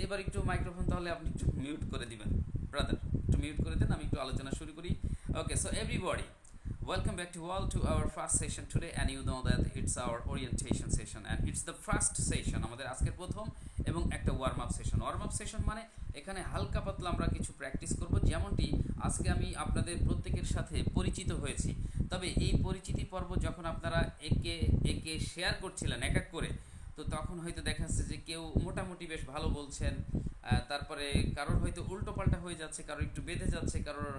এবার একটু মাইক্রোফোন তাহলে আপনি একটু মিউট করে দিবেন ব্রাদার, একটু মিউট করে দেন, আমি একটু আলোচনা শুরু করি। Okay, so everybody, welcome back to all to our first session today, and you know that it's our orientation session and it's the first session আমাদের আজকের প্রথম এবং একটা warm up session. Warm up session মানে এখানে হালকা পাতলা আমরা কিছু প্র্যাকটিস করব, যেমনটি আজকে আমি আপনাদের প্রত্যেকের সাথে পরিচিত হয়েছি। তবে এই পরিচিতি পর্ব যখন আপনারা একে একে শেয়ার করছিলেন এক এক করে, তো তখন হয়তো দেখা যাচ্ছে যে কেউ মোটামুটি বেশ ভালো বলছেন, তারপরে কারোর হয়তো উল্টো পাল্টা হয়ে যাচ্ছে, কারোর একটু বেঁধে যাচ্ছে, কারোর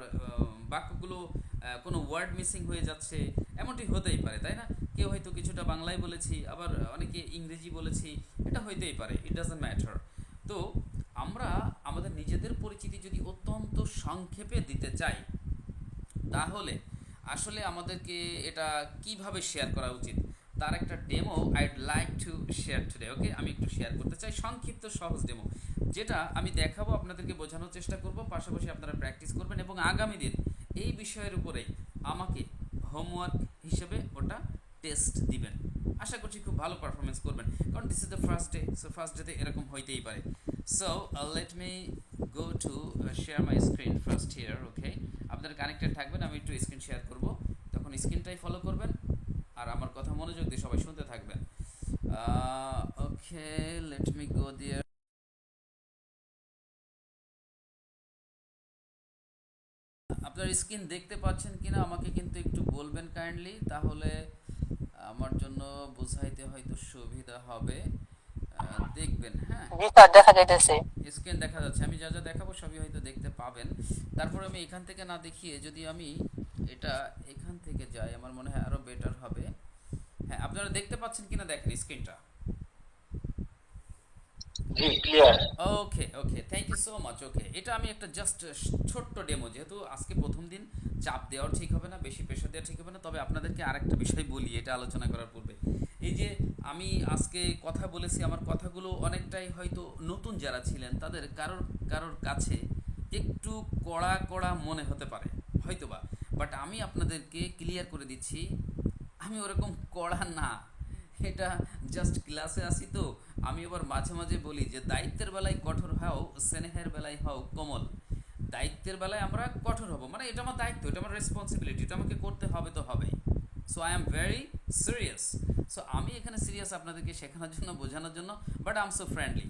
বাক্যগুলো কোনো ওয়ার্ড মিসিং হয়ে যাচ্ছে, এমনটি হতেই পারে, তাই না? কেউ হয়তো কিছুটা বাংলায় বলেছি, আবার অনেকে ইংরেজি বলেছি, এটা হইতেই পারে, ইট ডাজন্ট ম্যাটার। তো আমরা আমাদের নিজেদের পরিচিতি যদি অত্যন্ত সংক্ষেপে দিতে চাই, তাহলে আসলে আমাদেরকে এটা কিভাবে শেয়ার করা উচিত তার একটা demo I'd like to share today. Okay, আমি একটু শেয়ার করতে চাই সংক্ষিপ্ত সহজ ডেমো, যেটা আমি দেখাবো, আপনাদেরকে বোঝানোর চেষ্টা করব, পাশাপাশি আপনারা প্র্যাকটিস করবেন এবং আগামী দিন এই বিষয়ের উপরেই আমাকে হোমওয়ার্ক হিসেবে ওটা টেস্ট দিবেন। আশা করছি খুব ভালো পারফরমেন্স করবেন, কারণ this is the first day, so first ডেতে এরকম হইতেই পারে। So let me go to share my screen first here. Okay, আপনারা কানেক্টেড থাকবেন, আমি একটু স্ক্রিন শেয়ার করব, তখন স্ক্রিনটাই ফলো করবেন আর আমার কথা মনোযোগ দিয়ে সবাই শুনতে থাকবেন। ওকে, লেট মি গো দেয়ার। আপনার স্ক্রিন দেখতে পাচ্ছেন কিনা আমাকে কিন্তু একটু বলবেন কাইন্ডলি, তাহলে আমার জন্য বোঝাইতে হয়তো সুবিধা হবে। দেখবেন, হ্যাঁ জি স্যার, দেখা যাইতেছে। স্ক্রিন দেখা যাচ্ছে, আমি যা যা দেখাবো সবই হয়তো দেখতে পাবেন। তারপর আমি এখান থেকে না দেখিয়ে যদি আমি এটা এখান থেকে যাই, আমার মনে হয় আরো বেটার হবে। হ্যাঁ, আপনারা দেখতে পাচ্ছেন কিনা দেখেন স্ক্রিনটা। জি clear. Okay okay, thank you so much. Okay, এটা আমি একটা জাস্ট ছোট্ট ডেমো, যেহেতু আজকে প্রথম দিন চাপ দেওয়ার ঠিক হবে না, বেশি প্রেশার দেওয়া ঠিক হবে না। তবে আপনাদেরকে আরেকটা বিষয় বলি এটা আলোচনা করার পূর্বে, এই যে আমি আজকে কথা বলেছি, আমার কথাগুলো অনেকটাই হয়তো নতুন যারা ছিলেন তাদের কারোর কারোর কাছে একটু কড়া কড়া মনে হতে পারে হয়তোবা, বাট আমি আপনাদেরকে ক্লিয়ার করে দিচ্ছি আমি ওরকম কড়া না। এটা জাস্ট ক্লাসে আসি তো, আমি আবার মাঝে মাঝে বলি যে দায়িত্বের বেলায় কঠোর হও, স্নেহের বেলায় হও কোমল। দায়িত্বের বেলায় আমরা কঠোর হব, মানে এটা আমার দায়িত্ব, এটা আমার রেসপন্সিবিলিটি, এটা আমাকে করতে হবে তো হবেই। So I am very serious. So আমি এখানে সিরিয়াস আপনাদেরকে শেখানোর জন্য, বোঝানোর জন্য, but I am so friendly,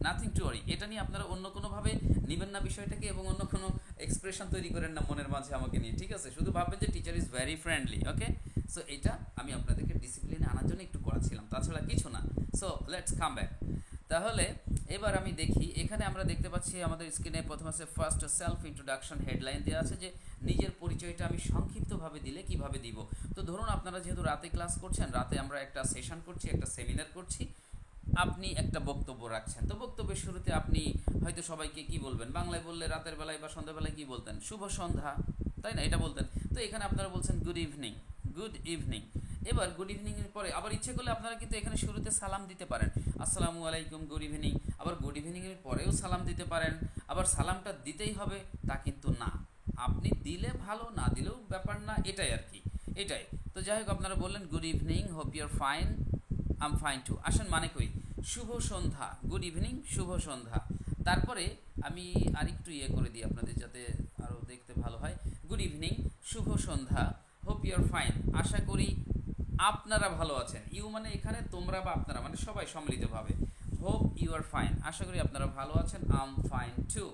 nothing to worry. এটা নিয়ে আপনারা অন্য কোনোভাবে নেবেন না বিষয়টাকে, এবং অন্য কোনো এক্সপ্রেশন তৈরি করেন না মনের মাঝে আমাকে নিয়ে, ঠিক আছে? শুধু ভাববেন যে teacher is very friendly. Okay, so এটা আমি আপনাদেরকে ডিসিপ্লিনে আনার জন্য একটু করাচ্ছিলাম, তাছাড়া কিছু না। So let's come back. তাহলে এবার আমি দেখি, এখানে আমরা দেখতে পাচ্ছি আমাদের স্ক্রিনে প্রথম আছে ফার্স্ট সেলফ ইন্ট্রোডাকশন, হেডলাইন দেওয়া আছে যে নিজের পরিচয়টা আমি সংক্ষিপ্তভাবে দিলে কিভাবে দিব। তো ধরুন আপনারা যেহেতু রাতে ক্লাস করছেন, রাতে আমরা একটা সেশন করছি, একটা সেমিনার করছি, আপনি একটা বক্তব্য রাখছেন, তো বক্তব্যের শুরুতে আপনি হয়তো সবাইকে কি বলবেন, বাংলায় বললে রাতের বেলায় বা সন্ধ্যাবেলায় কি বলতেন, শুভ সন্ধ্যা, তাই না? এটা বলতেন। তো এখানে আপনারা বলছেন গুড ইভিনিং, গুড ইভিনিং। এবার গুড ইভিনিং এর পরে আবার ইচ্ছে করলে আপনারা কিন্তু এখানে শুরুতে সালাম দিতে পারেন, আসসালামু আলাইকুম, গুড ইভিনিং। আবার গুড ইভিনিং এর পরেও সালাম দিতে পারেন, আবার সালামটা দিতেই হবে তা কিন্তু না, আপনি দিলে ভালো, না দিলেও ব্যাপার না, এটাই আর কি, এটাই। তো যাই হোক, আপনারা বললেন good evening, hope your fine, am fine too. আসেন মানে কই, শুভ সন্ধ্যা, গুড ইভিনিং, শুভ সন্ধ্যা। তারপরে আমি আরেকটু ইয়ে করে দিই আপনাদের যাতে আরও দেখতে ভালো হয়। গুড ইভিনিং, শুভ সন্ধ্যা, হোপ ইউর ফাইন, আশা করি আপনারা ভালো আছেন। ইউ মানে এখানে তোমরা বা আপনারা, মানে সবাই সম্মিলিতভাবে। হোপ ইউ আর ফাইন, আশা করি আপনারা ভালো আছেন। আম ফাইন টু,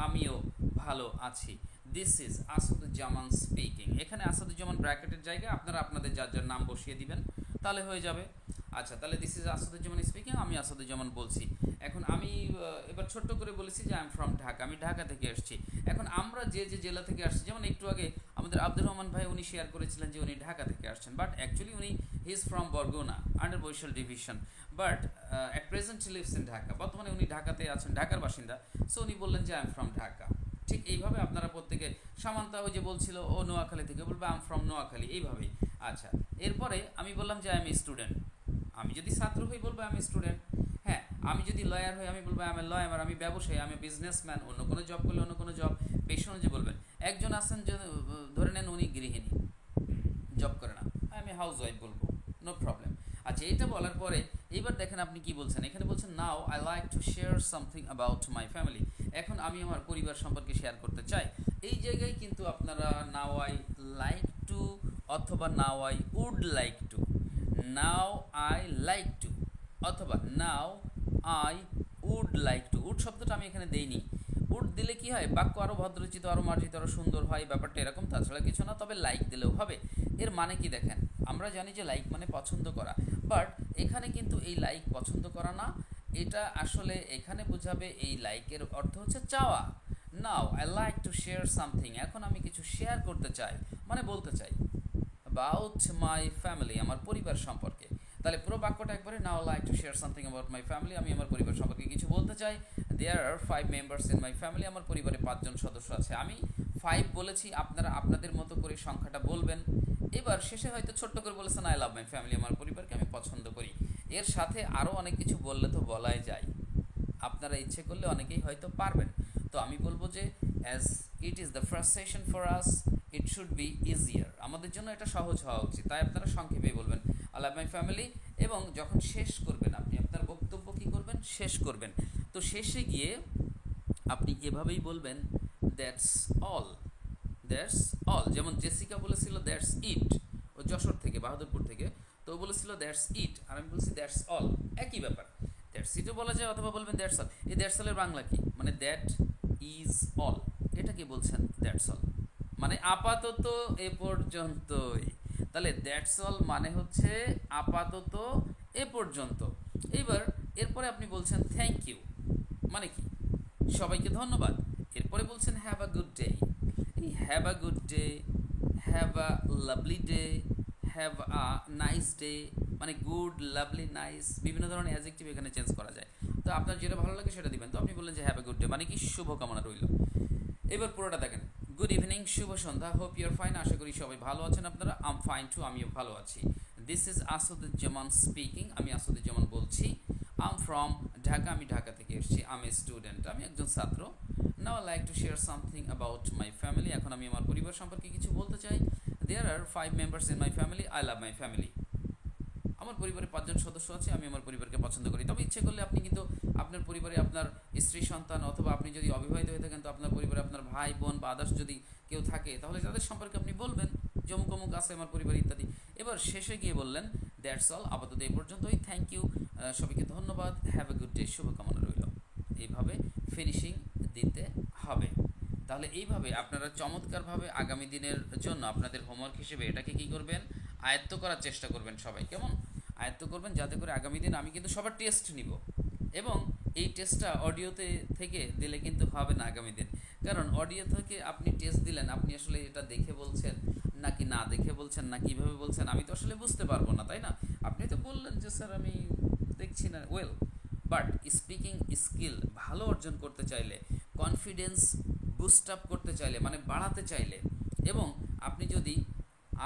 আমিও ভালো আছি। This is Asaduzzaman speaking. এখানে আসাদুজ্জামান ব্র্যাকেটের জায়গায় আপনারা আপনাদের যার যার নাম বসিয়ে দিবেন, তাহলে হয়ে যাবে। আচ্ছা, তাহলে দিস ইজ আসাদুজ্জামান স্পিকিং, আমি আসাদুজ্জামান বলছি। এখন আমি এবার ছোট্ট করে বলেছি যে আই এম ফ্রম ঢাকা, আমি ঢাকা থেকে এসেছি। এখন আমরা যে যে জেলা থেকে আসছি, যেমন একটু আগে আমাদের আব্দুর রহমান ভাই উনি শেয়ার করেছিলেন যে উনি ঢাকা থেকে আসছেন, বাট অ্যাকচুয়ালি উনি he is from Barguna under Barisal division, but at present he lives in Dhaka. বর্তমানে উনি ঢাকাতে আছেন, ঢাকার বাসিন্দা। সো উনি বললেন যে আই এম ফ্রম ঢাকা। ঠিক এইভাবে আপনারা প্রত্যেকে, সামান্তা ওই যে বলছিল ও নোয়াখালী থেকে, বলবে আই এম ফ্রম নোয়াখালী, এইভাবেই। আচ্ছা, এরপরে আমি বললাম যে আই এম এ স্টুডেন্ট, আমি যদি ছাত্র হই বলবো আমি স্টুডেন্ট। হ্যাঁ, আমি যদি লয়ার হই আমি বলবো আমি লয়ার, আমি ব্যবসায়ী, আমি বিজনেসম্যান, অন্য কোনো জব করলে অন্য কোনো জব, পেশা অনুযায়ী বলবেন। একজন আছেন যে ধরে নেন উনি গৃহিণী, জব করে না, আমি হাউস ওয়াইফ বলবো, নো প্রবলেম। আচ্ছা, এটা বলার পরে এইবার দেখেন আপনি কি বলছেন, এখানে বলছেন নাও I like to share something about my family, এখন আমি আমার পরিবার সম্পর্কে শেয়ার করতে চাই। এই জায়গায় কিন্তু আপনারা নাও আই লাইক টু অথবা now I would like to, now I like to অথবা now I would like to, would শব্দটা আমি এখানে দেইনি। উড দিলে কি হয়, বাক্য আরও ভদ্রচিত, আরও মার্জিত, আরও সুন্দর হয়, ব্যাপারটা এরকম, তাছাড়া কিছু না। তবে লাইক দিলেও হবে। এর মানে কি দেখেন, আমরা জানি যে লাইক মানে পছন্দ করা, বাট এখানে কিন্তু এই লাইক পছন্দ করা না, এটা আসলে এখানে বোঝাবে এই লাইকের অর্থ হচ্ছে চাওয়া। নাও I like to share something, এখন আমি কিছু শেয়ার করতে চাই, মানে বলতে চাই অ্যাবাউট মাই ফ্যামিলি, আমার পরিবার সম্পর্কে। তাহলে পুরো বাক্যটা একবারে, now like to share something about my family, আমি আমার পরিবার সম্পর্কে কিছু বলতে চাই। There are 5 members in my family, আমার পরিবারে 5 জন সদস্য আছে। আমি 5 বলেছি, আপনারা আপনাদের মতো করে সংখ্যাটা বলবেন। এবার শেষে হয়তো ছোট্ট করে বলেছেন আই লাভ মাই ফ্যামিলি, আমার পরিবারকে আমি পছন্দ করি। এর সাথে আরও অনেক কিছু বললে তো বলাই যায়, আপনারা ইচ্ছে করলে অনেকেই হয়তো পারবেন। তো আমি বলবো যে as it is the first session for us, it should B easier, আমাদের জন্য এটা সহজ হওয়া উচিত, তাই আপনারা সংক্ষেপে বলবেন আই লাভ মাই ফ্যামিলি। এবং যখন শেষ করবেন আপনি আপনার বক্তব্য কী করবেন, শেষ করবেন, তো শেষে গিয়ে আপনি এভাবেই বলবেন দ্যাটস অল, দ্যাটস অল। যেমন জেসিকা বলেছিল দ্যাটস ইট, ও যশোর থেকে, বাহাদুরপুর থেকে, তো ও বলেছিল দ্যাটস ইট, আর আমি বলছি দ্যাটস অল, একই ব্যাপার। দ্যাটস ইটও বলা যায়, অথবা বলবেন দ্যাটস অল। এই দ্যাটস অলের বাংলা কি, মানে দ্যাট ইজ অল, এটাকে বলছেন দ্যাটস অল, মানে আপাতত এ পর্যন্তই। তাহলে দ্যাটস অল মানে হচ্ছে আপাতত এ পর্যন্ত। এইবার এরপরে আপনি বলছেন থ্যাংক ইউ, মানে কি, সবাইকে ধন্যবাদ। এরপরে বলছেন হ্যাভ আ গুড ডে, এই have a good day, have a lovely day, have a nice day, মানে গুড, লাভলি, নাইস, বিভিন্ন ধরনের অ্যাডজেক্টিভ এখানে চেঞ্জ করা যায়। তো আপনার যেটা ভালো লাগে সেটা দিবেন। তো আপনি বললেন যে হ্যাভ আ গুড ডে, মানে কি শুভকামনা রইল। এবার পুরোটা দেখেন, গুড ইভিনিং, শুভ সন্ধ্যা, হোপ ইউর ফাইন, আশা করি সবাই ভালো আছেন আপনারা। আম ফাইন টু, আমিও ভালো আছি। দিস ইজ আসাদুজ্জামান স্পিকিং, আমি আসাদুজ্জামান বলছি। আম ফ্রম ঢাকা, আমি ঢাকা থেকে এসেছি। আম এ স্টুডেন্ট, আমি একজন ছাত্র। নাও I like to share something about my family, এখন আমি আমার পরিবার সম্পর্কে কিছু বলতে চাই। There are 5 members in my family, I love my family, আমার পরিবারে 5 জন সদস্য আছে, আমি আমার পরিবারকে পছন্দ করি। তবে ইচ্ছে করলে আপনি কিন্তু আপনার পরিবারে আপনার স্ত্রী সন্তান, অথবা আপনি যদি অবিবাহিত হয়ে থাকেন তো আপনার পরিবারে আপনার ভাই বোন বা আদার্স যদি কেউ থাকে, তাহলে তাদের সম্পর্কে আপনি বলবেন যে অমুক অমুক আছে আমার পরিবার ইত্যাদি। এবার শেষে গিয়ে বললেন দ্যাটস অল, আপাতত এই পর্যন্তই, থ্যাংক ইউ, সবাইকে ধন্যবাদ, হ্যাভ এ গুড ডে, শুভকামনা রইল। এইভাবে ফিনিশিং দিতে হবে। তাহলে এইভাবে আপনারা চমৎকারভাবে আগামী দিনের জন্য আপনাদের হোমওয়ার্ক হিসেবে এটাকে কী করবেন, আয়ত্ত করার চেষ্টা করবেন সবাই, কেমন আয়ত্ত করবেন, যাতে করে আগামী দিন আমি কিন্তু সবার টেস্ট নিব, এবং এই টেস্টটা অডিওতে থেকে দিলে কিন্তু হবে না আগামী দিন। কারণ অডিও থেকে আপনি টেস্ট দিলেন, আপনি আসলে এটা দেখে বলছেন নাকি না দেখে বলছেন না কীভাবে বলছেন, আমি তো আসলে বুঝতে পারবো না, তাই না? আপনি তো বললেন যে স্যার আমি দেখছি না, ওয়েল, বাট স্পিকিং স্কিল ভালো অর্জন করতে চাইলে, কনফিডেন্স বুস্ট আপ করতে চাইলে, মানে বাড়াতে চাইলে, এবং আপনি যদি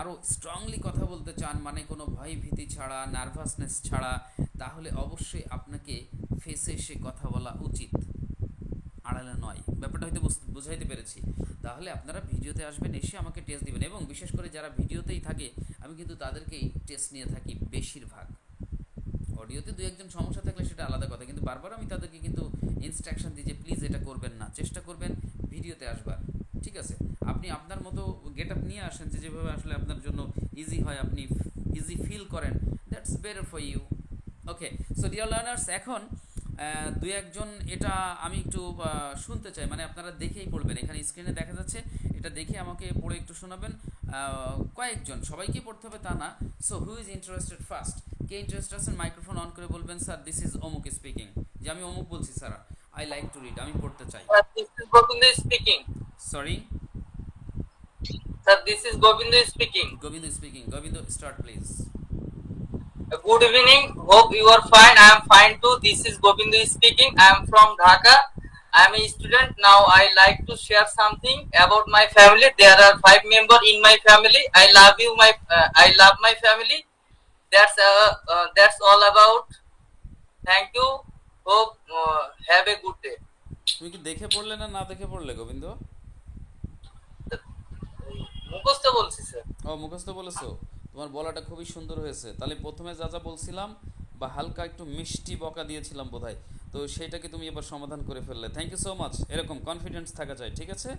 আরও স্ট্রংলি কথা বলতে চান, মানে কোনো ভয় ভীতি ছাড়া, নার্ভাসনেস ছাড়া, তাহলে অবশ্যই আপনাকে ফেসে এসে কথা বলা উচিত, আড়ালে নয়। ব্যাপারটা হয়তো বুঝাইতে পেরেছি। তাহলে আপনারা ভিডিওতে আসবেন, এসে আমাকে টেস্ট দিবেন, এবং বিশেষ করে যারা ভিডিওতেই থাকে আমি কিন্তু তাদেরকেই টেস্ট নিয়ে থাকি বেশিরভাগ। অডিওতে দু একজন সমস্যা থাকলে সেটা আলাদা কথা, কিন্তু বারবার আমি তাদেরকে কিন্তু ইনস্ট্রাকশন দিই যে প্লিজ এটা করবেন না, চেষ্টা করবেন ভিডিওতে আসবার, ঠিক আছে? আপনি আপনার মতো গেট আপ নিয়ে আসেন, যে যেভাবে আসলে আপনার জন্য ইজি হয়, আপনি ইজি ফিল করেন, that's better for you. Okay, so dear learners, এখন দু একজন এটা আমি একটু শুনতে চাই, মানে আপনারা দেখেই পড়বেন, এখানে স্ক্রিনে দেখা যাচ্ছে, এটা দেখে আমাকে পড়ে একটু শোনাবেন। কয়েকজন, সবাইকে পড়তে হবে তা না। So who is interested first, কে ইন্টারেস্ট আছেন মাইক্রোফোন অন করে বলবেন স্যার দিস ইজ অমুক স্পিকিং, যে আমি অমুক বলছি sir, I like to read, আমি পড়তে চাই। This is Govindo speaking. Sorry, Sir, this is Govindo speaking. Gobinda speaking, Gobinda start please. Good evening. Hope you are fine. I am fine too. This is Govindo speaking. I am from Dhaka. I am a student. Now I like to share something about my family. There are 5 members in my family. I love you. I love my family. That's all about. Thank you. Hope have a good day. তুমি কি দেখে পড়লে না না দেখে পড়লে গোবিন্দ? মুখস্থ বলছি স্যার। ও মুখস্থ বলেছো, তোমার বলাটা খুবই সুন্দর হয়েছে। তাহলে প্রথমে যা যা বলছিলাম বা হালকা একটু মিষ্টি বকা দিয়েছিলাম বোধহয়, তো সেইটাকে তুমি এবার সমাধান করে ফেললে। Thank you so much. এরকম কনফিডেন্স থাকা চাই, ঠিক আছে?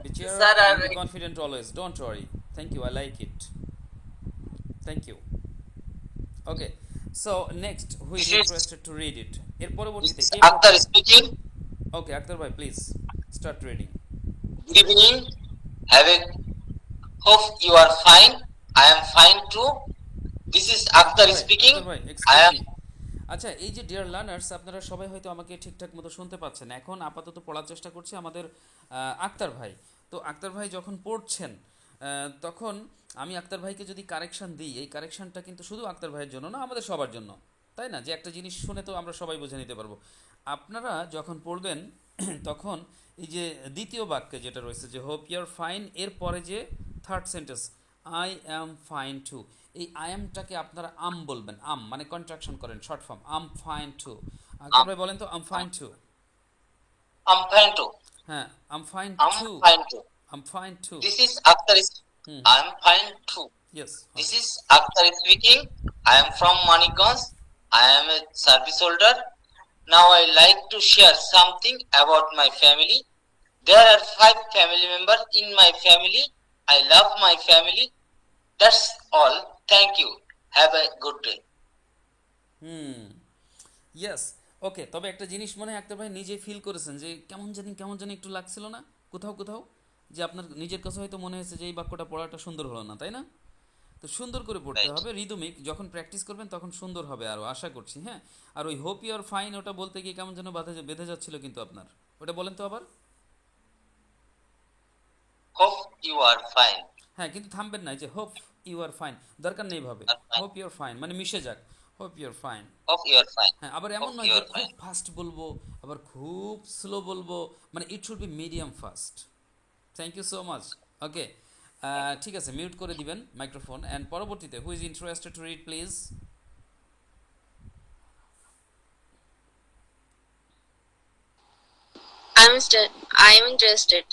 বি চিয়ার আপ স্যার আর and be confident always, don't worry. Thank you, I like it. Thank you. Okay, so next who is This is interested to read it? এর পরবর্তীতে this is K Akhtar পড়বে? speaking. ওকে, আক্তার ভাই please start reading. Good evening. Have a hope you are fine. I am fine too. This is Akhtar speaking. Akhtar ভাই I excuse am me. আচ্ছা, এই যে deer learners, আপনারা সবাই হয়তো আমাকে ঠিকঠাক মতো শুনতে পাচ্ছেন। এখন আপাতত পড়ার চেষ্টা করছি আমাদের আক্তার ভাই। তো আক্তার ভাই যখন পড়ছেন তখন আমি আক্তার ভাইকে যদি কারেকশন দিই, এই কারেকশনটা কিন্তু শুধু আক্তার ভাইয়ের জন্য না, আমাদের সবার জন্য, তাই না? যে একটা জিনিস শুনে তো আমরা সবাই বুঝে নিতে পারবো। আপনারা যখন পড়বেন তখন এই যে দ্বিতীয় বাক্যে যেটা রয়েছে যে হোপ ইউর ফাইন, এর পরে যে third sentence I am fine too, এই আই অ্যামটাকে আপনারা আম বলবেন। আম মানে কন্ট্রাকশন করেন, short form I'm fine too. Akhtar ভাই বলেন তো I'm fine too. I'm fine too. হ্যাঁ, I'm fine I'm too. fine too. I'm fine too. This is Akhtar. Hmm, I'm fine too. Yes. This is Akhtar speaking. I am from Manikganj. I am a service holder. Now I like to share something about my family. There are 5 family members in my family. I love my family. That's all. Thank you. Have a good day. Hmm, yes. Okay, তবে একটা জিনিস মনে হয় আক্তার ভাই নিজে feel করেছেন যে কেমন জানি একটু লাগছিল না কোথাও কোথাও, যে আপনার নিজের কাছে হয়তো মনে হয়েছে যে এই বাক্যটা পড়াটা সুন্দর হলো না, তাই না? তো সুন্দর করে পড়তে Right. হবে, রিদমিক যখন প্র্যাকটিস করবেন তখন সুন্দর হবে আরও, আশা করছি। হ্যাঁ, আর ওই হোপ ইউর ফাইন ওটা বলতে গিয়ে কেমন যেন বেঁধে যাচ্ছিল কিন্তু আপনার, ওটা বলেন তো আবার। Hope you are fine. হ্যাঁ, কিন্তু থামবেন না, এই যে হোপ ইউ আর ফাইন দরকার নেই ভাবে, Are fine. Hope your fine মানে মিশে যাক, hope your fine. Hope you are fine. হ্যাঁ, আবার এমন Hope নয় you যে are খুব fine. ফাস্ট বলবো আবার খুব স্লো বলবো, মানে it should be medium fast. Thank you so much. Okay, ঠিক আছে, মিউট করে দিবেন মাইক্রোফোন। অ্যান্ড পরবর্তীতে who is interested to read please? I am interested.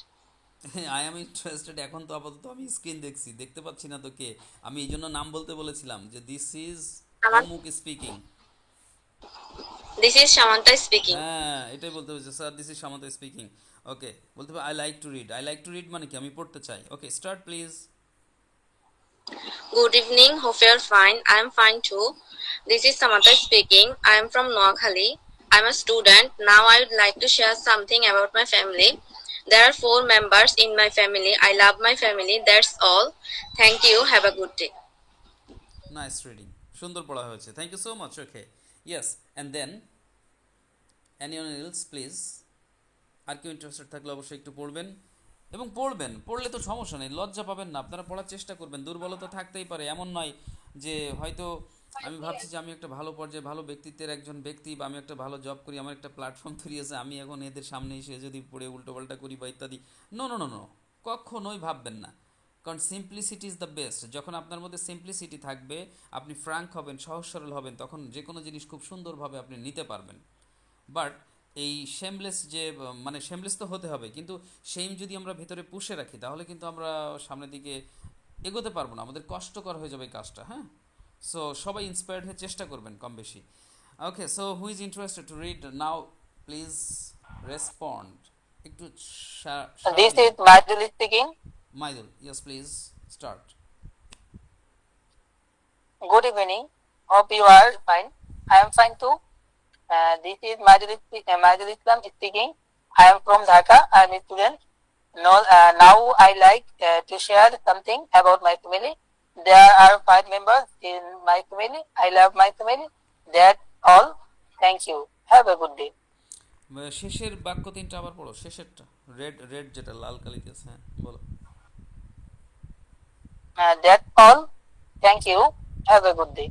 I am interested, এখন তো আপাতত আমি স্ক্রিন দেখছি, দেখতে পাচ্ছি না তো কে। আমি এই জন্য নাম বলতে বলেছিলাম যে দিস ইজ অমুক speaking. This is Shamanta speaking. হ্যাঁ, এটাই বলতে হয়েছে sir, this is Shamanta speaking. Okay, বলতে হবে I like to read. I like to read মানে কি, আমি পড়তে চাই। Okay, start please. Good evening. Hope you are fine. I am fine too. This is Samantha speaking. I am from Noakhali. I am a student. Now I would like to share something about my family. There are 4 members in my family. I love my family. That's all. Thank you. Have a good day. Nice reading, সুন্দর পড়া হয়েছে, thank you so much. Okay, yes, and then anyone else please. আর কেউ interested থাকলে অবশ্যই একটু পড়বেন, এবং পড়লে তো সমস্যা নেই, লজ্জা পাবেন না, আপনারা পড়ার চেষ্টা করবেন। দুর্বলতা থাকতেই পারে, এমন নয় যে হয়তো আমি ভাবছি যে আমি একটা ভালো পর্যায়ে ভালো ব্যক্তিত্বের একজন ব্যক্তি, বা আমি একটা ভালো জব করি, আমার একটা প্ল্যাটফর্ম তৈরি আছে, আমি এখন এদের সামনে এসে যদি পড়ে উল্টোপাল্টা করি বা ইত্যাদি, নো নো নো নো, কখনোই ভাববেন না। কারণ সিম্পলিসিটি ইজ দ্য বেস্ট। যখন আপনার মধ্যে সিম্পলিসিটি থাকবে, আপনি ফ্র্যাঙ্ক হবেন, সহজ সরল হবেন, তখন যে কোনো জিনিস খুব সুন্দরভাবে আপনি নিতে পারবেন। বাট এই শেমলেস যে, মানে শেমলেস তো হতে হবে, কিন্তু শেম যদি আমরা ভেতরে পুষে রাখি তাহলে কিন্তু আমরা সামনের দিকে এগোতে পারবো না, আমাদের কষ্টকর হয়ে যাবে এই কাজটা। হ্যাঁ, সো সবাই ইন্সপায়ার্ড হয়ে চেষ্টা করবেন কম বেশি। Okay, so who is interested to read now please respond. একটু This is Maidul speaking. Maidul, yes please start. Good evening. Hope you are fine. I am fine too. This is Maidul Islam speaking. I am from Dhaka. I am a student. Now I like to share something about my family. There are 5 members in my family. I love my family. That's all. Thank you. Have a good day. শেষের বাক্য তিনটা আবার পড়ো, শেষেরটা red red যেটা লাল কালিতে আছে, হ্যাঁ বলো। That's all. Thank you. Have a good day.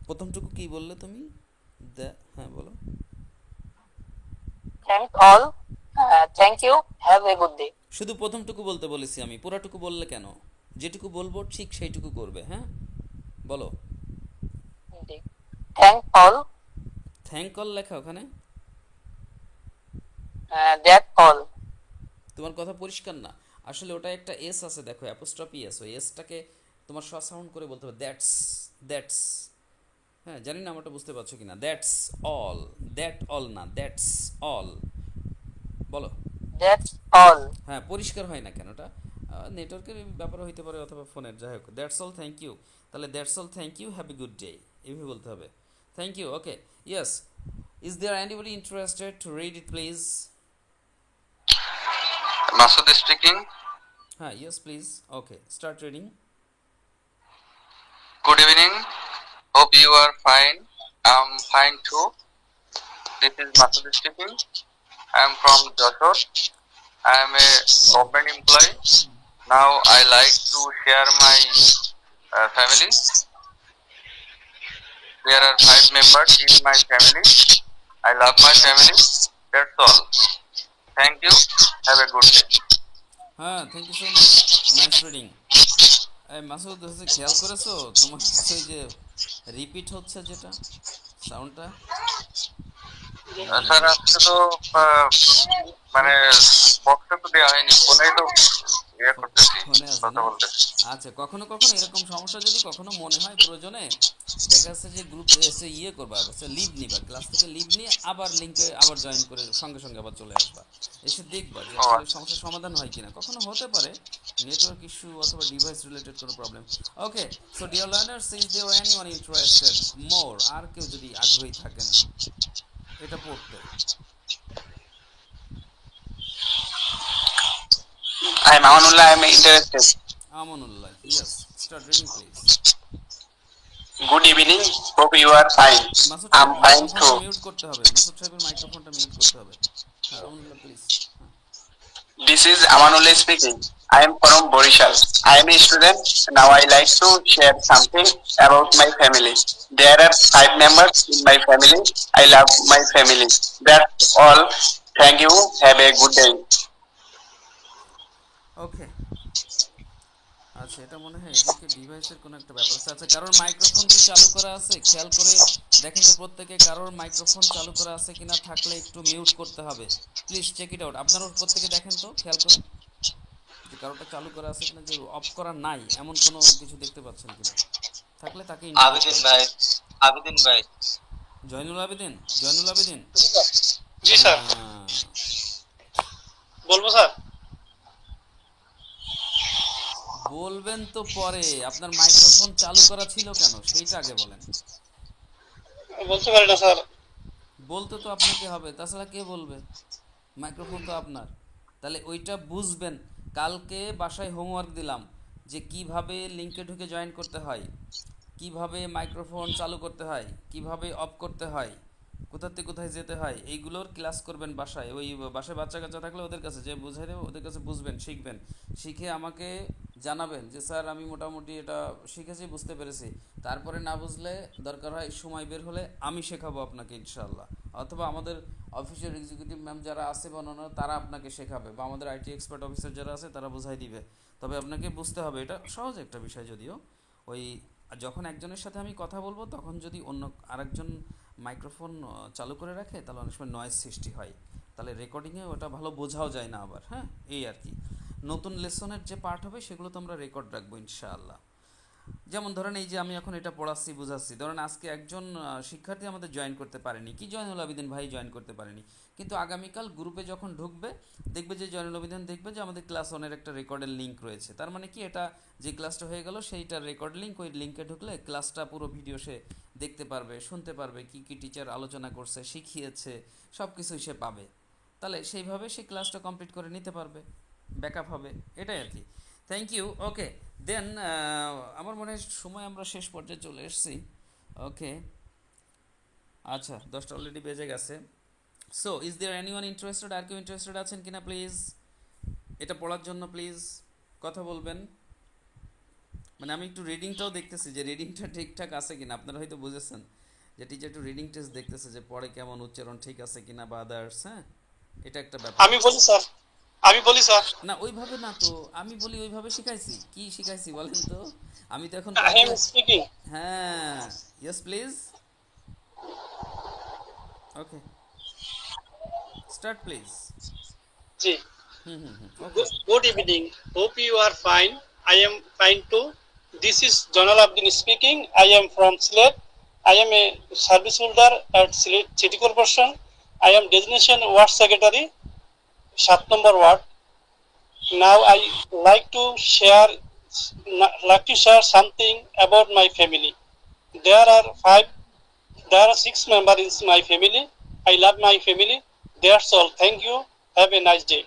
প্রথমটুকু কি বললে তুমি? হ্যাঁ বলো। Thanks all. Thank you. Have a good day. শুধু প্রথমটুকু বলতে বলেছি আমি, পুরাটুকু বললে কেন? যেটুকু বলবো ঠিক সেইটুকু করবে। হ্যাঁ বলো। Thanks all. থ্যাংক অল লেখা ওখানে। That's all. তোমার কথা পরিষ্কার না, আসলে ওটা একটা এস আছে, দেখো অ্যাপোস্ট্রফি এস, ওই এসটাকে তোমার সাউন্ড করে বলতে হবে, দ্যাটস, হ্যাঁ জানি না আমারটা বুঝতে পারছো কিনা, দ্যাটস অল, দ্যাট অল না, দ্যাটস অল, বলো। That's all. হ্যাঁ পরিষ্কার হয় না কেন, ওটা নেটওয়ার্কের ব্যাপারে হইতে পারে অথবা ফোনের, যাই হোক। দ্যাটস অল থ্যাংক ইউ, তাহলে that's all thank you have a good day, এইভাবে বলতে হবে। Thank you, okay. Yes, is there anybody interested to read it please? Masud speaking. হ্যাঁ yes please, okay start reading. Good evening. Hope you are fine. I'm fine too. This is Masud speaking. I am from Joshua. I am a government employee. Now I like to share my family. There are 5 members in my family. I love my family. That's all. Thank you. Have a good day. হ্যাঁ thank you so much, nice reading. এই মাসুদ হচ্ছে খেয়াল করেছো তোমার কাছে ওই যে repeat হচ্ছে যেটা সাউন্ডটা? স্যার আজকে তো মানে বক্সে তো দেওয়া হয়নি, ফোনেই তো ইয়ে করতেছি, ফোনে আছে কথা না? বলতেছি। আচ্ছা, কখনো কখনো এরকম সমস্যা যদি কখনো মনে হয় প্রয়োজনে, দেখা যাচ্ছে যে গ্রুপ এসে ইয়ে করবা, আচ্ছা লিভ নিবা, ক্লাস থেকে লিভ নিয়ে আবার লিঙ্কে আবার জয়েন করে সঙ্গে সঙ্গে আবার চলে আসবা, এসে দেখবা যে আসলে সমস্যার সমাধান হয় কিনা। কখনো হতে পারে নেটওয়ার্ক ইস্যু অথবা ডিভাইস রিলেটেড কোনো problem. Okay, so dear learners, is there anyone interested more, আর কেউ যদি আগ্রহী থাকেন এটা পড়তে? I am Amanullah. I am interested. Amanullah, yes, start reading please. Good evening. Hope you are fine. Masud I am সাহেব fine মাইক্রোফোনটা too. মিউট করতে হবে, মাসুদ সাহেবের মাইক্রোফোনটা মিউট করতে হবে। হ্যাঁ Amanullah please. This is Amanullah speaking. I am from Borishal. I am a student. Now I like to share something about my family. There are 5 members in my family. I love my family. That's all. Thank you. Have a good day. ওকে, আচ্ছা এটা মনে হয় এদিকে ডিভাইসের কোনো একটা ব্যাপার আছে। আচ্ছা, কারোর মাইক্রোফোন কি চালু করা আছে? খেয়াল করে দেখেন তো প্রত্যেকে কারোর মাইক্রোফোন চালু করা আছে কিনা, থাকলে একটু মিউট করতে হবে প্লিজ, চেক ইট আউট। আপনারাও প্রত্যেকে দেখেন তো খেয়াল করে যে কারোটা চালু করা আছে কিনা, যে অফ করা নাই এমন কোনো কিছু দেখতে পাচ্ছেন কিনা, থাকলে তাকে আবেদিন ভাই, আবেদিন ভাই। জয়নুল আবেদিন, জয়নুল আবেদিন। জি স্যার, হ্যাঁ, বলবো স্যার? বলবেন তো পরে, আপনার মাইক্রোফোন চালু করা ছিল কেন সেইটা আগে বলেন। বলতে পারি না স্যার। বলতে তো আপনাকে হবে, তাছাড়া কে বলবে? মাইক্রোফোন তো আপনার, তাহলে ওইটা বুঝবেন। কালকে বাসায় হোমওয়ার্ক দিলাম যে কিভাবে লিঙ্কে ঢুকে জয়েন করতে হয়, কিভাবে মাইক্রোফোন চালু করতে হয়, কিভাবে অফ করতে হয়, কোথা থেকে কোথায় যেতে হয়, এইগুলোর ক্লাস করবেন বাসায়। ওই বাসায় বাচ্চা কাচ্চা থাকলে ওদের কাছে যে বুঝাই দেবো, ওদের কাছে বুঝবেন, শিখবেন, শিখে আমাকে জানাবেন যে স্যার আমি মোটামুটি এটা শিখেছি, বুঝতে পেরেছি। তারপরে না বুঝলে দরকার হয় সময় বের হলে আমি শেখাবো আপনাকে ইনশাআল্লাহ, অথবা আমাদের অফিসের এক্সিকিউটিভ ম্যাম যারা আছে বা অন্যান্য তারা আপনাকে শেখাবে, বা আমাদের আইটি এক্সপার্ট অফিসার যারা আছে তারা বুঝাই দিবে। তবে আপনাকে বুঝতে হবে, এটা সহজ একটা বিষয় যদিও। ওই যখন একজনের সাথে আমি কথা বলবো তখন যদি অন্য আরেকজন মাইক্রোফোন চালু করে রাখে তাহলে অনেক সময় নয়েজ সৃষ্টি হয়, তাহলে রেকর্ডিংয়ে ওটা ভালো বোঝাও যায় না আবার। হ্যাঁ, এই আর কি। নতুন লেসনের যে পার্ট হবে সেগুলো তো আমরা রেকর্ড রাখবো ইনশাআল্লাহ। যেমন ধরেন এই যে আমি এখন এটা পড়াচ্ছি, বুঝাচ্ছি, ধরেন আজকে একজন শিক্ষার্থী আমাদের জয়েন করতে পারেনি, কি জয়নুল আবেদিন ভাই জয়েন করতে পারেনি, কিন্তু আগামীকাল গ্রুপে যখন ঢুকবে দেখবে যে জয়নুল আবেদিন দেখবে যে আমাদের ক্লাস 1-এর একটা রেকর্ডের লিঙ্ক রয়েছে। তার মানে কি, এটা যে ক্লাসটা হয়ে গেল সেইটার রেকর্ড লিঙ্ক, ওই লিঙ্কে ঢুকলে ক্লাসটা পুরো ভিডিও সে দেখতে পারবে, শুনতে পারবে, কি কি টিচার আলোচনা করছে, শিখিয়েছে, সব কিছুই সে পাবে। তাহলে সেইভাবে সে ক্লাসটা কমপ্লিট করে নিতে পারবে, ব্যাকআপ হবে, এটাই আর কি। Thank you. ওকে দেন, আমার মনে হয় সময় আমরা শেষ পর্যায়ে চলে এসেছি। ওকে, আচ্ছা 10টা অলরেডি বেজে গেছে। So is there anyone interested, আর কেউ ইন্টারেস্টেড আছেন কিনা প্লিজ এটা পড়ার জন্য? প্লিজ কথা বলবেন। মানে আমি একটু রিডিংটাও দেখতেছি যে রিডিংটা ঠিকঠাক আছে কিনা, আপনারা হয়তো বুঝেছেন যে টিচার একটু রিডিং টেস্ট দেখতেছে যে পড়ে কেমন, উচ্চারণ ঠিক আছে কিনা বা আদার্স। হ্যাঁ, এটা একটা ব্যাপার। আমি বলি স্যার, আমি বলি স্যার। না ওইভাবে না তো, আমি বলি ওইভাবে শিখাইছি, কি শিখাইছি বলেন তো? আমি তো এখন আই এম স্পিকিং। হ্যাঁ, yes please, okay start please. জি, okay, good evening. Hope you are fine. I am fine too. This is Jonal Abdin speaking. I am from Sylhet. I am a service holder at Sylhet City Corporation. I am designation ward secretary, 7 number ward. Now I like to share something about my family. There are 6 members in my family. I love my family. That's all. Thank you. Have a nice day.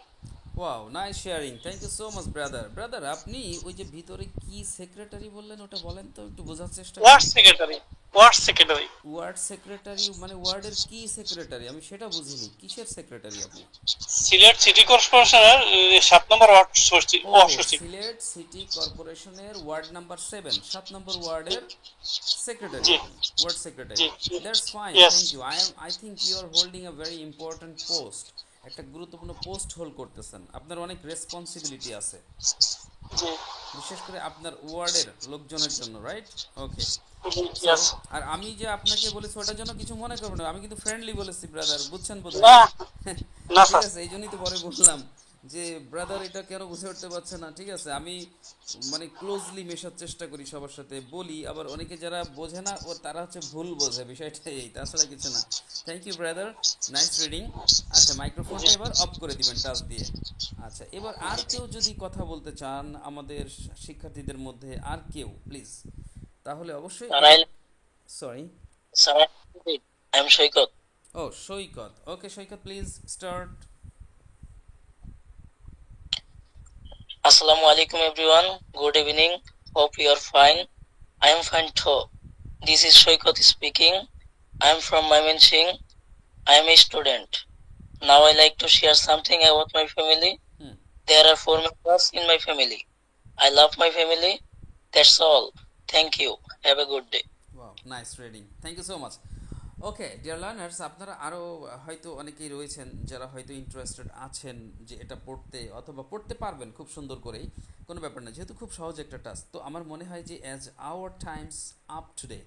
Wow, nice sharing, thank you so much brother. Brother, আপনি ওই যে ভিতরে কি secretary বললেন, ওটা বলেন তো, একটু বোঝার চেষ্টা Ward করি। secretary. Ward secretary. Word secretary মানে ওয়ার্ডের কি সেক্রেটারি, আমি সেটা বুঝিনি, কিসের সেক্রেটারি আপনি? সিলেট সিটি কর্পোরেশনের 7 নম্বর ওয়ার্ড সচিব। সিলেট সিটি কর্পোরেশনের ওয়ার্ড নাম্বার 7, 7 নম্বর ওয়ার্ডের সেক্রেটারি, জি। Ward secretary. জি। That's fine, Yes. Thank you. I think you are holding a very important post, একটা গুরুত্বপূর্ণ পোস্ট হোল্ড করতেছেন, আপনার অনেক রেসপন্সিবিলিটি আছে, জি। বিশেষ করে আপনার ওয়ার্ডের লোকজনের জন্য, রাইট? ওকে। Yes. আর আমি যে আপনাকে বলেছি ওটার জন্য কিছু মনে করবেন না, আমি কিন্তু ফ্রেন্ডলি বলেছি ব্রাদার, বুঝছেন বোধ না, না ঠিক স্যার। আছে, এই জন্যই তো পরে বললাম যে ব্রাদার এটা কেন বুঝে উঠতে পারছে না। ঠিক আছে, আমি মানে ক্লোজলি মেশার চেষ্টা করি সবার সাথে, বলি, আবার অনেকে যারা বোঝে না ও তারা হচ্ছে ভুল বোঝে, বিষয়টা এই, তাছাড়া কিছু না। Thank you brother, nice reading. আচ্ছা, মাইক্রোফোনটা এবার অফ করে দিবেন টাচ দিয়ে। আচ্ছা, এবার আর কেউ যদি কথা বলতে চান আমাদের শিক্ষার্থীদের মধ্যে, আর কেউ প্লিজ, তাহলে অবশ্যই। Sorry, I am Shoykot. ও Shoykot, okay Shoykot, please start. Assalamu alaikum everyone. Good evening. Hope you are fine. I am fine too. This is Shoykot speaking. I am from Mymensingh. I am a student. Now I like to share something about my family. There are 4 members in my family. I love my family. That's all. Thank you. Have a good day. Wow, nice reading, thank you so much. Okay dear learners, আপনারা আরও হয়তো অনেকেই রয়েছেন যারা হয়তো interested আছেন যে এটা পড়তে, অথবা পড়তে পারবেন খুব সুন্দর করেই, কোনো ব্যাপার না, যেহেতু খুব সহজ একটা টাস্ক। তো আমার মনে হয় যে as our Times up today,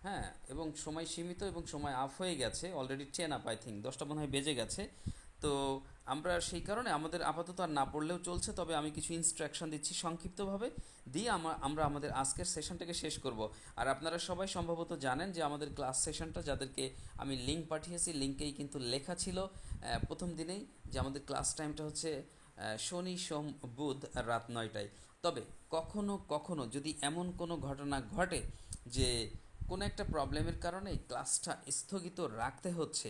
হ্যাঁ, এবং সময় সীমিত এবং সময় আপ হয়ে গেছে, অলরেডি 10 আপ, আই থিঙ্ক 10টা মনে হয় বেজে গেছে। তো আমরা সেই কারণে আমাদের আপাতত আর না পড়লেও চলছে, তবে আমি কিছু ইনস্ট্রাকশন দিচ্ছি সংক্ষিপ্তভাবে, দিয়ে আমরা আমাদের আজকের সেশনটাকে শেষ করব। আর আপনারা সবাই সম্ভবত জানেন যে আমাদের ক্লাস সেশনটা, যাদেরকে আমি লিঙ্ক পাঠিয়েছি, লিঙ্কেই কিন্তু লেখা ছিল প্রথম দিনেই যে আমাদের ক্লাস টাইমটা হচ্ছে শনি, সোম, বুধ রাত 9টায়। তবে কখনো কখনো যদি এমন কোনো ঘটনা ঘটে যে কোনো একটা প্রবলেমের কারণে ক্লাসটা স্থগিত রাখতে হচ্ছে,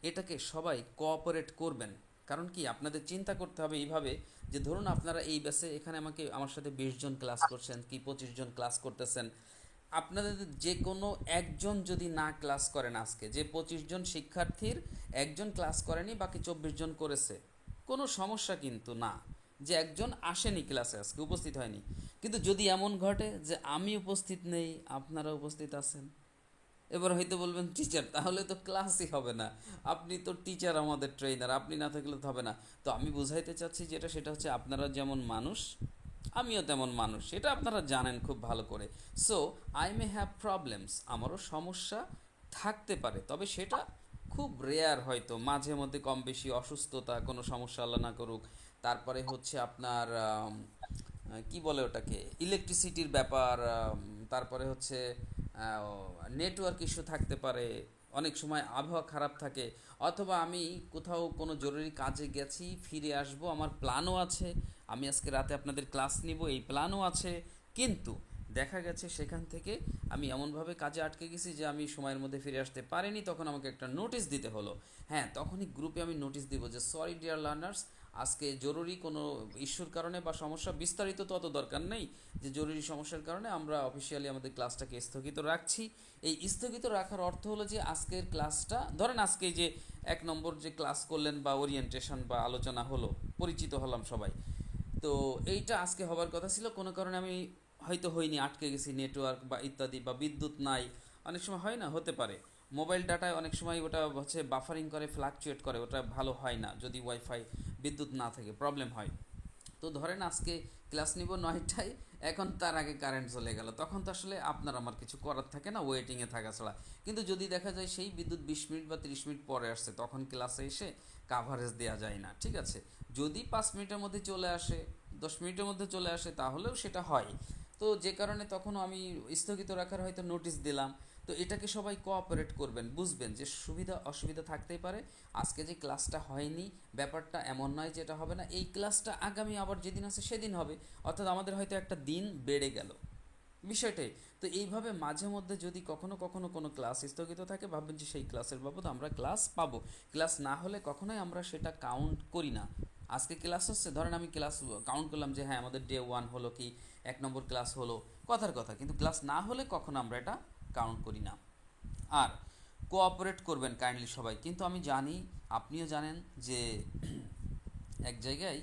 এটাকে সবাই কোঅপারেট করবেন। কারণ কি, আপনাদের চিন্তা করতে হবে এইভাবে যে ধরুন আপনারা এই ব্যাচে এখানে আমার সাথে 20 জন ক্লাস করছেন কি 25 জন ক্লাস করতেছেন, আপনাদের যে কোনো একজন যদি না ক্লাস করেন, আজকে যে 25 জন শিক্ষার্থীর একজন ক্লাস করেনি, বাকি 24 জন করেছে, কোনো সমস্যা কিন্তু না যে একজন আসেনি ক্লাসে, আজকে উপস্থিত হয়নি। কিন্তু যদি এমন ঘটে যে আমি উপস্থিত নেই, আপনারা উপস্থিত আছেন, এবার হয়তো বলবেন টিচার, তাহলে তো ক্লাসই হবে না, আপনি তো টিচার, আমাদের ট্রেনার, আপনি না থাকলে তো হবে না। তো আমি বুঝাইতে চাচ্ছি যেটা, সেটা হচ্ছে আপনারা যেমন মানুষ, আমিও তেমন মানুষ, সেটা আপনারা জানেন খুব ভালো করে। So I may have problems, আমারও সমস্যা থাকতে পারে, তবে সেটা খুব রেয়ার, হয়তো মাঝে মধ্যে কম বেশি অসুস্থতা, কোনো সমস্যা আল্লাহ না করুক, তারপরে হচ্ছে আপনার কি বলে ওটাকে, ইলেকট্রিসিটির ব্যাপার, তারপরে হচ্ছে নেটওয়ার্ক ইস্যু থাকতে পারে, অনেক সময় আবহাওয়া খারাপ থাকে, অথবা আমি কোথাও কোনো জরুরি কাজে গেছি, ফিরে আসব, আমার প্ল্যানও আছে, আমি আজকে রাতে আপনাদের ক্লাস নিব, এই প্ল্যানও আছে, কিন্তু দেখা গেছে সেখান থেকে আমি এমনভাবে কাজে আটকে গেছি যে আমি সময়ের মধ্যে ফিরে আসতে পারিনি, তখন আমাকে একটা নোটিশ দিতে হলো। হ্যাঁ, তখনই গ্রুপে আমি নোটিশ দিব যে সরি ডিয়ার লার্নার্স, আজকে জরুরি কোনো ইস্যুর কারণে বা সমস্যা, বিস্তারিত তো অত দরকার নেই, যে জরুরি সমস্যার কারণে আমরা অফিসিয়ালি আমাদের ক্লাসটাকে স্থগিত রাখছি। এই স্থগিত রাখার অর্থ হলো যে আজকের ক্লাসটা, ধরেন আজকে যে 1 নম্বর যে ক্লাস করলেন বা ওরিয়েন্টেশন বা আলোচনা হলো, পরিচিত হলাম সবাই, তো এইটা আজকে হবার কথা ছিল, কোনো কারণে আমি হয়তো হয়নি, আটকে গেছি, নেটওয়ার্ক বা ইত্যাদি, বা বিদ্যুৎ নাই, অনেক সময় হয় না, হতে পারে মোবাইল ডাটায় অনেক সময় ওটা হচ্ছে বাফারিং করে, ফ্লাকচুয়েট করে, ওটা ভালো হয় না, যদি ওয়াইফাই বিদ্যুৎ না থাকে প্রবলেম হয়। তো ধরেন আজকে ক্লাস নিব 9টায়, এখন তার আগে কারেন্ট চলে গেল, তখন তো আসলে আপনার আমার কিছু করার থাকে না, ওয়েটিংয়ে থাকা ছাড়া। কিন্তু যদি দেখা যায় সেই বিদ্যুৎ 20 মিনিট বা 30 মিনিট পরে আসছে, তখন ক্লাসে এসে কাভারেজ দেওয়া যায় না। ঠিক আছে, যদি 5 মিনিটের মধ্যে চলে আসে, 10 মিনিটের মধ্যে চলে আসে, তাহলেও সেটা হয়। তো তো যে কারণে তখনও আমি স্থগিত রাখার হয়তো নোটিশ দিলাম। তো এটাকে সবাই কোঅপারেট করবেন, বুঝবেন যে সুবিধা অসুবিধা থাকতেই পারে। আজকে যে ক্লাসটা হয়নি ব্যাপারটা এমন নয় যে এটা হবে না, এই ক্লাসটা আগামী আবার যেদিন আছে সেদিন হবে, অর্থাৎ আমাদের হয়তো একটা দিন বেড়ে গেল বিষয়টাই। তো এইভাবে মাঝে মধ্যে যদি কখনো কখনো কোনো ক্লাস স্থগিত থাকে, ভাববেন যে সেই ক্লাসের বাবদ আমরা ক্লাস পাবো। ক্লাস না হলে কখনোই আমরা সেটা কাউন্ট করি না। আজকে ক্লাস হচ্ছে, ধরেন আমি ক্লাস কাউন্ট করলাম যে হ্যাঁ আমাদের ডে 1 হলো কি 1 নম্বর ক্লাস হলো, কথার কথা, কিন্তু ক্লাস না হলে কখনো আমরা এটা কাউন্ট করি না। আর কোঅপারেট করবেন কাইন্ডলি সবাই। কিন্তু আমি জানি, আপনিও জানেন যে এক জায়গায়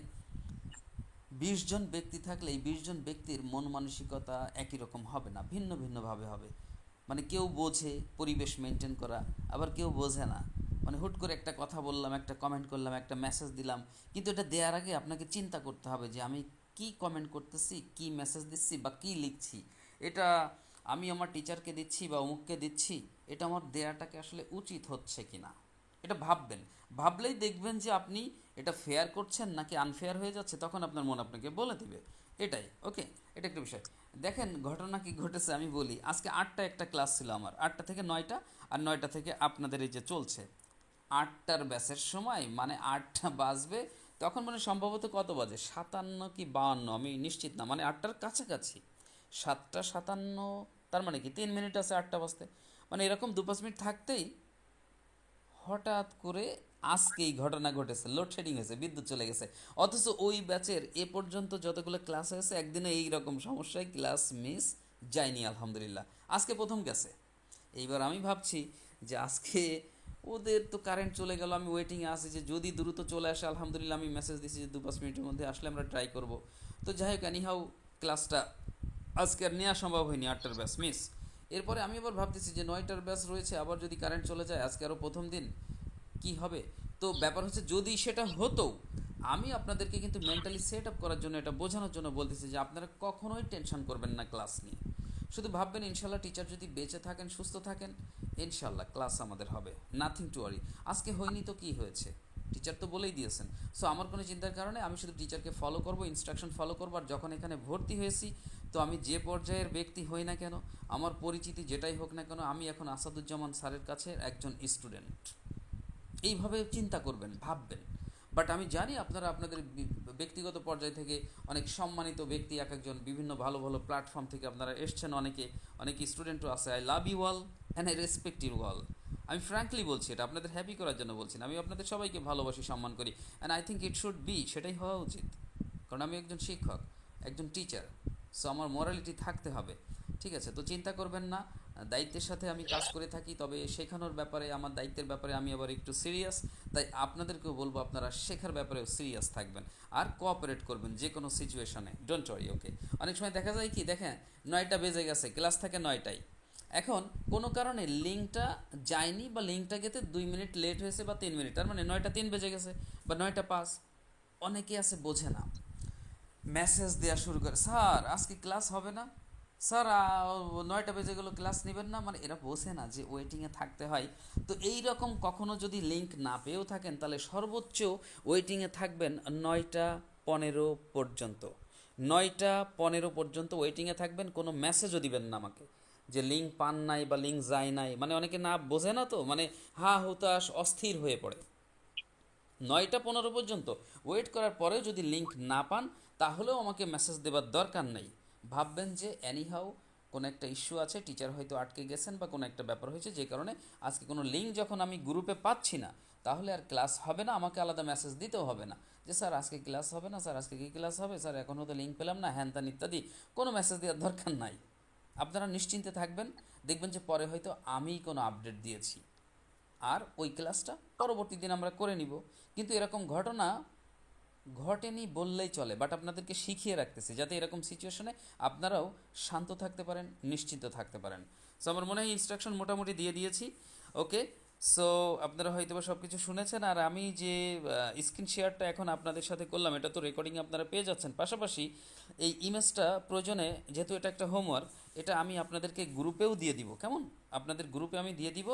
20 জন ব্যক্তি থাকলে এই 20 জন ব্যক্তির মন মানসিকতা একই রকম হবে না, ভিন্ন ভিন্নভাবে হবে। মানে কেউ বোঝে পরিবেশ মেনটেন করা, আবার কেউ বোঝে না। মানে হুট করে একটা কথা বললাম, একটা কমেন্ট করলাম, একটা মেসেজ দিলাম, কিন্তু এটা দেওয়ার আগে আপনাকে চিন্তা করতে হবে যে আমি কি কমেন্ট করতেছি, কি মেসেজ দিচ্ছি বা কি লিখছি, এটা আমি আমার টিচারকে দিচ্ছি বা অমুককে দিচ্ছি, এটা আমার দেয়াটাকে আসলে উচিত হচ্ছে কি না, এটা ভাববেন। ভাবলেই দেখবেন যে আপনি এটা ফেয়ার করছেন নাকি আনফেয়ার হয়ে যাচ্ছে, তখন আপনার মন আপনাকে বলে দিবে। এটাই ওকে, এটা একটা বিষয়। দেখেন ঘটনা কি ঘটেছে আমি বলি। আজকে 8টা একটা ক্লাস ছিল আমার, 8টা থেকে 9টা, আর 9টা থেকে আপনাদের এই যে চলছে 8টার ব্যাচের সময়, মানে 8টা বাজবে তখন, মানে সম্ভবত কত বাজে 57 কি 52, আমি নিশ্চিত না, মানে 8টার কাছাকাছি, 7টা 57, তার মানে কি 3 মিনিট আছে 8টা বাজতে, মানে এরকম 2-5 মিনিট থাকতেই হঠাৎ করে আজকে এই ঘটনা ঘটেছে, লোডশেডিং হয়েছে, বিদ্যুৎ চলে গেছে। অথচ ওই ব্যাচের এ পর্যন্ত যতগুলো ক্লাস হয়েছে একদিনে এই রকম সমস্যায় ক্লাস মিস যায়নি আলহামদুলিল্লাহ, আজকে প্রথম গেছে। এইবার আমি ভাবছি যে আজকে ওদের তো কারেন্ট চলে গেল, আমি ওয়েটিংয়ে আছি যে যদি দ্রুত চলে আসে আলহামদুলিল্লাহ। আমি মেসেজ দিছি যে 2-5 মিনিটের মধ্যে আসলে আমরা ট্রাই করব। তো যাই হোক, এনিহাউ ক্লাসটা আজকে আর নেওয়া সম্ভব হয়নি, 8টার ব্যাচ মিস। এরপরে আমি আবার ভাবতেছি যে 9টার ব্যাচ রয়েছে, আবার যদি কারেন্ট চলে যায়, আজকে আরও প্রথম দিন কি হবে। তো ব্যাপার হচ্ছে যদি সেটা হতো, আমি আপনাদেরকে কিন্তু মেন্টালি সেট আপ করার জন্য, এটা বোঝানোর জন্য বলতেছি যে আপনারা কখনোই টেনশন করবেন না ক্লাস নিয়ে। শুধু ভাববেন ইনশাল্লাহ টিচার যদি বেঁচে থাকেন, সুস্থ থাকেন, ইনশাল্লাহ ক্লাস আমাদের হবে, নাথিং টু ওয়ারি। আজকে হয়নি তো কী হয়েছে, টিচার তো বলেই দিয়েছেন। সো আমার কোনো চিন্তার কারণে আমি শুধু টিচারকে ফলো করব, ইনস্ট্রাকশন ফলো করবো। আর যখন এখানে ভর্তি হয়েছি, তো আমি যে পর্যায়ের ব্যক্তি হই না কেন, আমার পরিচিতি যেটাই হোক না কেন, আমি এখন আসাদুজ্জামান স্যারের কাছে একজন স্টুডেন্ট। এইভাবে চিন্তা করবেন, ভাববেন। বাট আমি জানি আপনারা আপনাদের ব্যক্তিগত পর্যায় থেকে অনেক সম্মানিত ব্যক্তি, এক একজন বিভিন্ন ভালো ভালো প্ল্যাটফর্ম থেকে আপনারা এসছেন, অনেক স্টুডেন্টও আছে। I love you all and I respect you all. আমি ফ্র্যাঙ্কলি বলছি, এটা আপনাদের হ্যাপি করার জন্য বলছি না, আমি আপনাদের সবাইকে ভালোবাসি, সম্মান করি, and I think it should B, সেটাই হওয়া উচিত। কারণ আমি একজন শিক্ষক, একজন টিচার, সো আমার মোরালিটি থাকতে হবে, ঠিক আছে? তো চিন্তা করবেন না, দায়িত্বের সাথে আমি কাজ করে থাকি, তবে শেখানোর ব্যাপারে, আমার দায়িত্বের ব্যাপারে আমি আবার একটু সিরিয়াস। তাই আপনাদেরকেও বলবো আপনারা শেখার ব্যাপারেও সিরিয়াস থাকবেন আর কোঅপারেট করবেন যে কোনো সিচুয়েশনে, ডোন্ট ওয়ারি, ওকে? অনেক সময় দেখা যায় কি, দেখেন 9টা বেজে গেছে, ক্লাস থাকে 9টায়, এখন কোনো কারণে লিঙ্কটা যায়নি বা লিঙ্কটা গেতে 2 মিনিট লেট হয়েছে বা 3 মিনিট, তার মানে 9টা 3 বেজে গেছে বা 9টা 5। অনেকে আছে বোঝে না, মেসেজ দেওয়া শুরু করে, স্যার আজকে ক্লাস হবে না, স্যার 9টা বেজে গেলো, ক্লাস নেবেন না, মানে এরা বোঝে না যে ওয়েটিংয়ে থাকতে হয়। তো এই রকম কখনো যদি লিঙ্ক না পেয়েও থাকেন, তাহলে সর্বোচ্চ ওয়েটিংয়ে থাকবেন 9টা 15 পর্যন্ত। 9টা 15 পর্যন্ত ওয়েটিংয়ে থাকবেন, কোনো মেসেজও দিবেন না আমাকে যে লিঙ্ক পান নাই বা লিঙ্ক যায় নাই। মানে অনেকে না বোঝে না, তো মানে হা হুতাশ অস্থির হয়ে পড়ে। 9টা 15 পর্যন্ত ওয়েট করার পরেও যদি লিঙ্ক না পান, তাহলেও আমাকে মেসেজ দেওয়ার দরকার নেই। ভাববেন যে অ্যানিহাউ কোনো একটা ইস্যু আছে, টিচার হয়তো আটকে গেছেন বা কোনো একটা ব্যাপার হয়েছে, যে কারণে আজকে কোনো লিঙ্ক যখন আমি গ্রুপে পাচ্ছি না, তাহলে আর ক্লাস হবে না, আমাকে আলাদা মেসেজ দিতেও হবে না যে স্যার আজকে ক্লাস হবে না, স্যার আজকে কী ক্লাস হবে, স্যার এখনও তো লিঙ্ক পেলাম না, হ্যান ত্যান ইত্যাদি কোনো মেসেজ দেওয়ার দরকার নাই। আপনারা নিশ্চিন্তে থাকবেন, দেখবেন যে পরে হয়তো আমিই কোনো আপডেট দিয়েছি, আর ওই ক্লাসটা পরবর্তী দিন আমরা করে নিব। কিন্তু এরকম ঘটনা ঘটেনি বললেই চলে, বাট আপনাদেরকে শিখিয়ে রাখতেছি যাতে এরকম সিচুয়েশনে আপনারাও শান্ত থাকতে পারেন, নিশ্চিন্ত থাকতে পারেন। সো আমার মনে হয় ইনস্ট্রাকশন মোটামুটি দিয়ে দিয়েছি, ওকে? সো আপনারা হয়তো বা সব কিছু শুনেছেন। আর আমি যে স্ক্রিন শেয়ারটা এখন আপনাদের সাথে করলাম, এটা তো রেকর্ডিং আপনারা পেয়ে যাচ্ছেন। পাশাপাশি এই ইমেজটা প্রয়োজনে, যেহেতু এটা একটা হোমওয়ার্ক, এটা আমি আপনাদেরকে গ্রুপেও দিয়ে দিব, কেমন? আপনাদের গ্রুপে আমি দিয়ে দিব,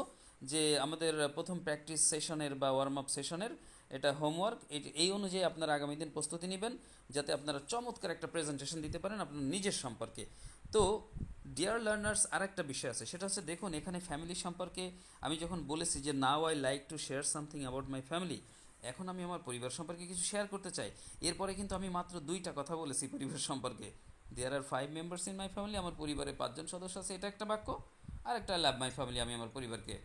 যে আমাদের প্রথম প্র্যাকটিস সেশনের বা ওয়ার্ম আপ সেশনের এটা হোমওয়ার্ক। এই অনুযায়ী আপনারা আগামী দিন প্রস্তুতি নেবেন যাতে আপনারা চমৎকার একটা প্রেজেন্টেশন দিতে পারেন আপনার নিজের সম্পর্কে। তো ডিয়ার লার্নার্স, আরেকটা বিষয় আছে, সেটা হচ্ছে দেখুন এখানে ফ্যামিলি সম্পর্কে আমি যখন বলেছি যে নাও I like to share something about my family, এখন আমি আমার পরিবার সম্পর্কে কিছু শেয়ার করতে চাই। এরপরে কিন্তু আমি মাত্র 2টা কথা বলেছি পরিবার সম্পর্কে। দেয়ার are 5 members in my family, আমার পরিবারে 5 জন সদস্য আছে, এটা একটা বাক্য। আর একটা লাভ মাই ফ্যামিলি, আমি আমার পরিবারকে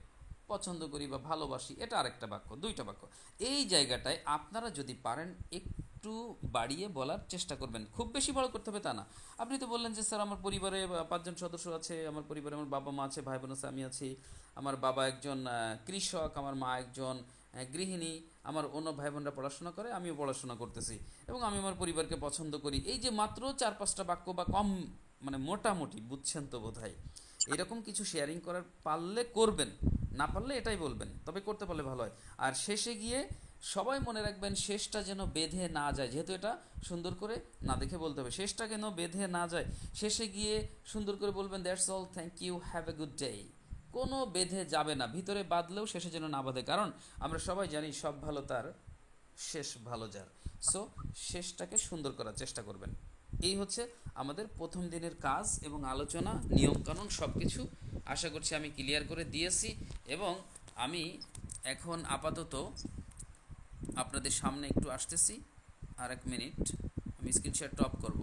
পছন্দ করি বা ভালোবাসি, এটা আরেকটা বাক্য, 2টা বাক্য। এই জায়গাটায় আপনারা যদি পারেন একটু বাড়িয়ে বলার চেষ্টা করবেন, খুব বেশি বড় করতে হবে তা না। আপনি তো বললেন যে স্যার আমার পরিবারে 5 জন সদস্য আছে, আমার পরিবারে আমার বাবা মা আছে, ভাই বোন আছে, আমি আছি, আমার বাবা একজন কৃষক, আমার মা একজন গৃহিণী, আমার অন্য ভাই বোনরা পড়াশোনা করে, আমিও পড়াশোনা করতেছি এবং আমি আমার পরিবারকে পছন্দ করি। এই যে মাত্র 4-5টা বাক্য বা কম, মানে মোটামুটি বুঝছেন তো বোধহয়, এরকম কিছু শেয়ারিং করার পারলে করবেন, না পারলে এটাই বলবেন, তবে করতে পারলে ভালো হয়। আর শেষে গিয়ে সবাই মনে রাখবেন শেষটা যেন বেঁধে না যায়, যেহেতু এটা সুন্দর করে না দেখে বলতে হবে, শেষটা যেন বেঁধে না যায়। শেষে গিয়ে সুন্দর করে বলবেন that's all, thank you, have a good day. কোনো বেঁধে যাবে না, ভিতরে বাঁধলেও শেষে যেন না বাঁধে, কারণ আমরা সবাই জানি সব ভালো তার শেষ ভালো যার। সো শেষটাকে সুন্দর করার চেষ্টা করবেন। এই হচ্ছে আমাদের প্রথম দিনের কাজ এবং আলোচনা, নিয়মকানুন সব কিছু আশা করছি আমি ক্লিয়ার করে দিয়েছি। এবং আমি এখন আপাতত আপনাদের সামনে একটু আসতেছি, আর 1 মিনিট আমি স্ক্রিন শেয়ারটা অফ করব।